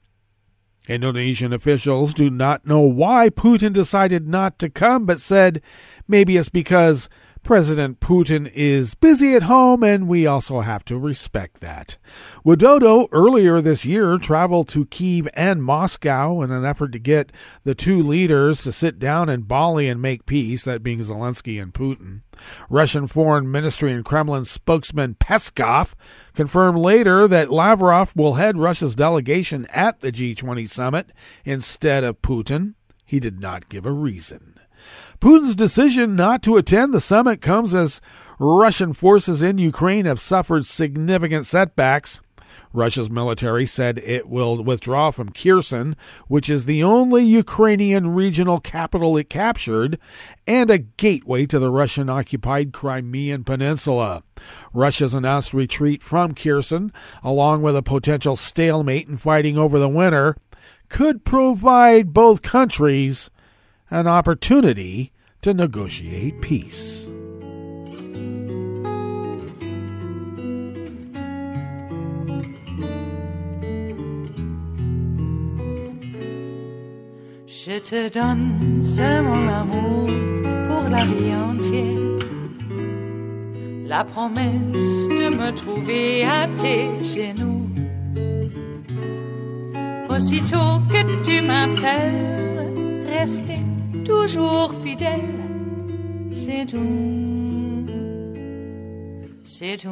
Indonesian officials do not know why Putin decided not to come, but said maybe it's because President Putin is busy at home, and we also have to respect that. Widodo earlier this year traveled to Kyiv and Moscow in an effort to get the two leaders to sit down in Bali and make peace, that being Zelensky and Putin. Russian Foreign Ministry and Kremlin spokesman Peskov confirmed later that Lavrov will head Russia's delegation at the G20 summit instead of Putin. He did not give a reason. Putin's decision not to attend the summit comes as Russian forces in Ukraine have suffered significant setbacks. Russia's military said it will withdraw from Kherson, which is the only Ukrainian regional capital it captured, and a gateway to the Russian-occupied Crimean Peninsula. Russia's announced retreat from Kherson, along with a potential stalemate in fighting over the winter, could provide both countries an opportunity to negotiate peace. Je te donne c'est mon amour pour la vie entière. La promesse de me trouver à tes genoux. Aussitôt que tu m'appelles, rester toujours fidèle, c'est tout, c'est tout.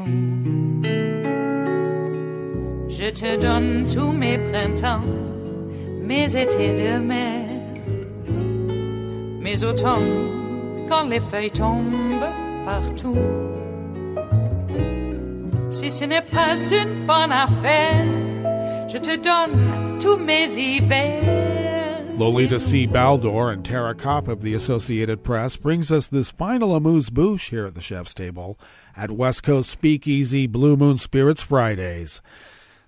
Je te donne tous mes printemps, mes étés de mer, mes automnes quand les feuilles tombent partout. Si ce n'est pas une bonne affaire, je te donne tous mes hivers. Lolita C. Baldor and Tara Kopp of the Associated Press brings us this final amuse-bouche here at the Chef's Table at West Coast Speakeasy Blue Moon Spirits Fridays.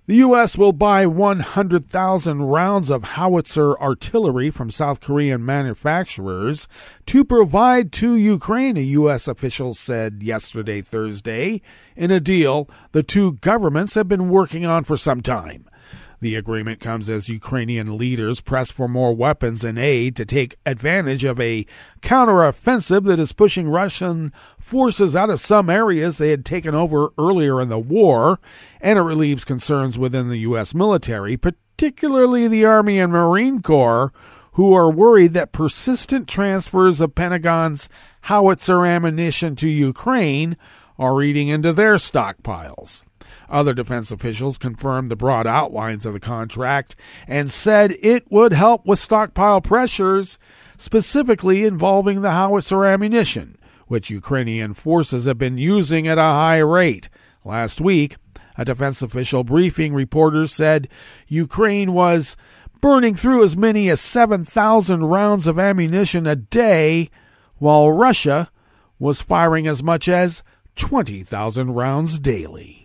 The U.S. will buy 100,000 rounds of howitzer artillery from South Korean manufacturers to provide to Ukraine, a U.S. official said yesterday, Thursday, in a deal the two governments have been working on for some time. The agreement comes as Ukrainian leaders press for more weapons and aid to take advantage of a counteroffensive that is pushing Russian forces out of some areas they had taken over earlier in the war, and it relieves concerns within the U.S. military, particularly the Army and Marine Corps, who are worried that persistent transfers of Pentagon's howitzer ammunition to Ukraine are eating into their stockpiles. Other defense officials confirmed the broad outlines of the contract and said it would help with stockpile pressures, specifically involving the howitzer ammunition, which Ukrainian forces have been using at a high rate. Last week, a defense official briefing reporters said Ukraine was burning through as many as 7,000 rounds of ammunition a day, while Russia was firing as much as 20,000 rounds daily.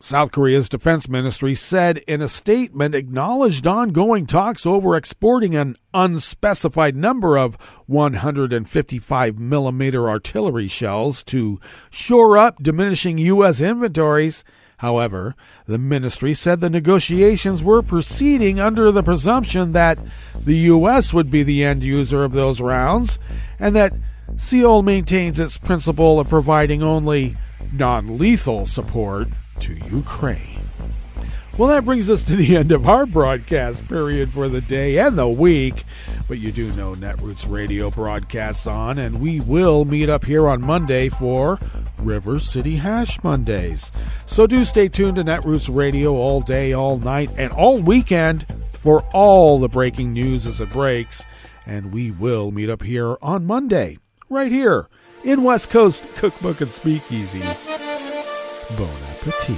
South Korea's defense ministry said in a statement acknowledged ongoing talks over exporting an unspecified number of 155mm artillery shells to shore up diminishing U.S. inventories. However, the ministry said the negotiations were proceeding under the presumption that the U.S. would be the end user of those rounds, and that Seoul maintains its principle of providing only non-lethal support to Ukraine. Well, that brings us to the end of our broadcast period for the day and the week. But you do know Netroots Radio broadcasts on, and we will meet up here on Monday for River City Hash Mondays. So do stay tuned to Netroots Radio all day, all night, and all weekend for all the breaking news as it breaks. And we will meet up here on Monday, right here in West Coast Cookbook and Speakeasy. Bon appetit.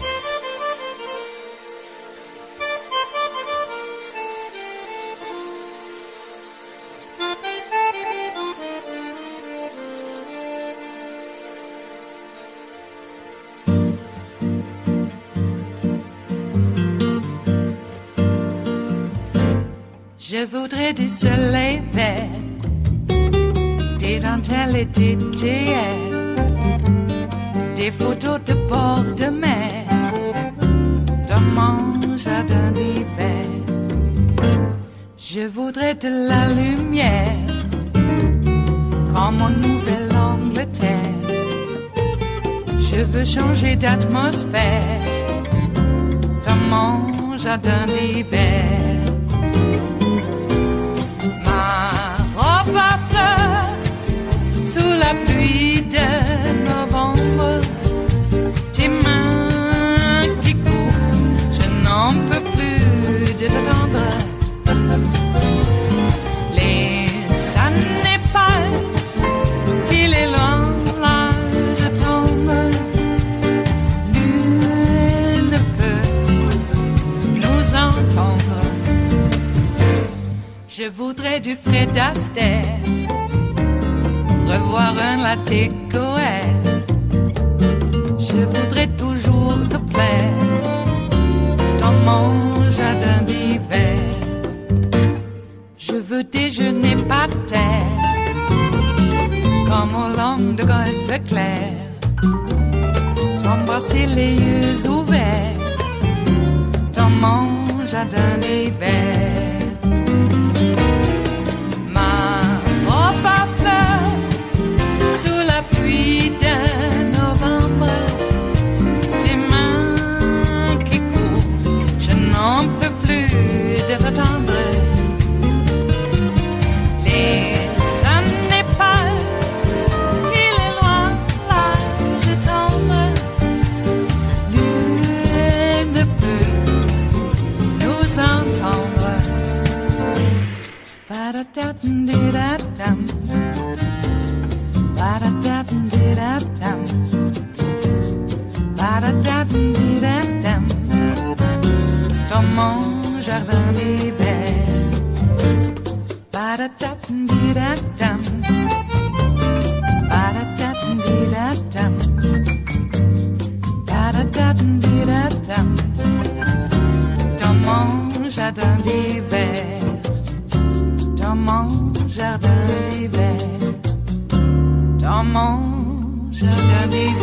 Je voudrais du soleil vert, des dentelles et des théières, des photos de bord de mer, dans mon jardin d'hiver. Je voudrais de la lumière, comme en Nouvelle-Angleterre. Je veux changer d'atmosphère, dans mon jardin d'hiver. Ma fleur sous la pluie de novembre, tes mains qui courent, je n'en peux plus de t'attendre. Les années passent, qu'il est loin, là je tombe. Nul ne peut nous entendre. Je voudrais du Fred Astaire, revoir un latte Goël. Je voudrais toujours te plaire dans mon jardin d'hiver. Je veux déjeuner par terre, comme au long de golfe clair, t'embrasser les yeux ouverts dans mon jardin d'hiver. Pluie de novembre, tes mains qui courent, je n'en peux plus de t'attendre. Les années passent, il est loin, là je tombe. Nul ne peut nous entendre. Ba-da-da-dum-di-da-dum. Ba-da-da-dum-di-da-dum. Ba-da-da-dum-di-da-dum. Dans mon jardin d'hiver. Ba-da-da-dum-di-da-dum. Ba-da-da-dum-di-da-dum. Ba-da-da-dum-di-da-dum. Dans mon jardin d'hiver. Dans mon jardin d'hiver. Dans mon jardin d'hiver.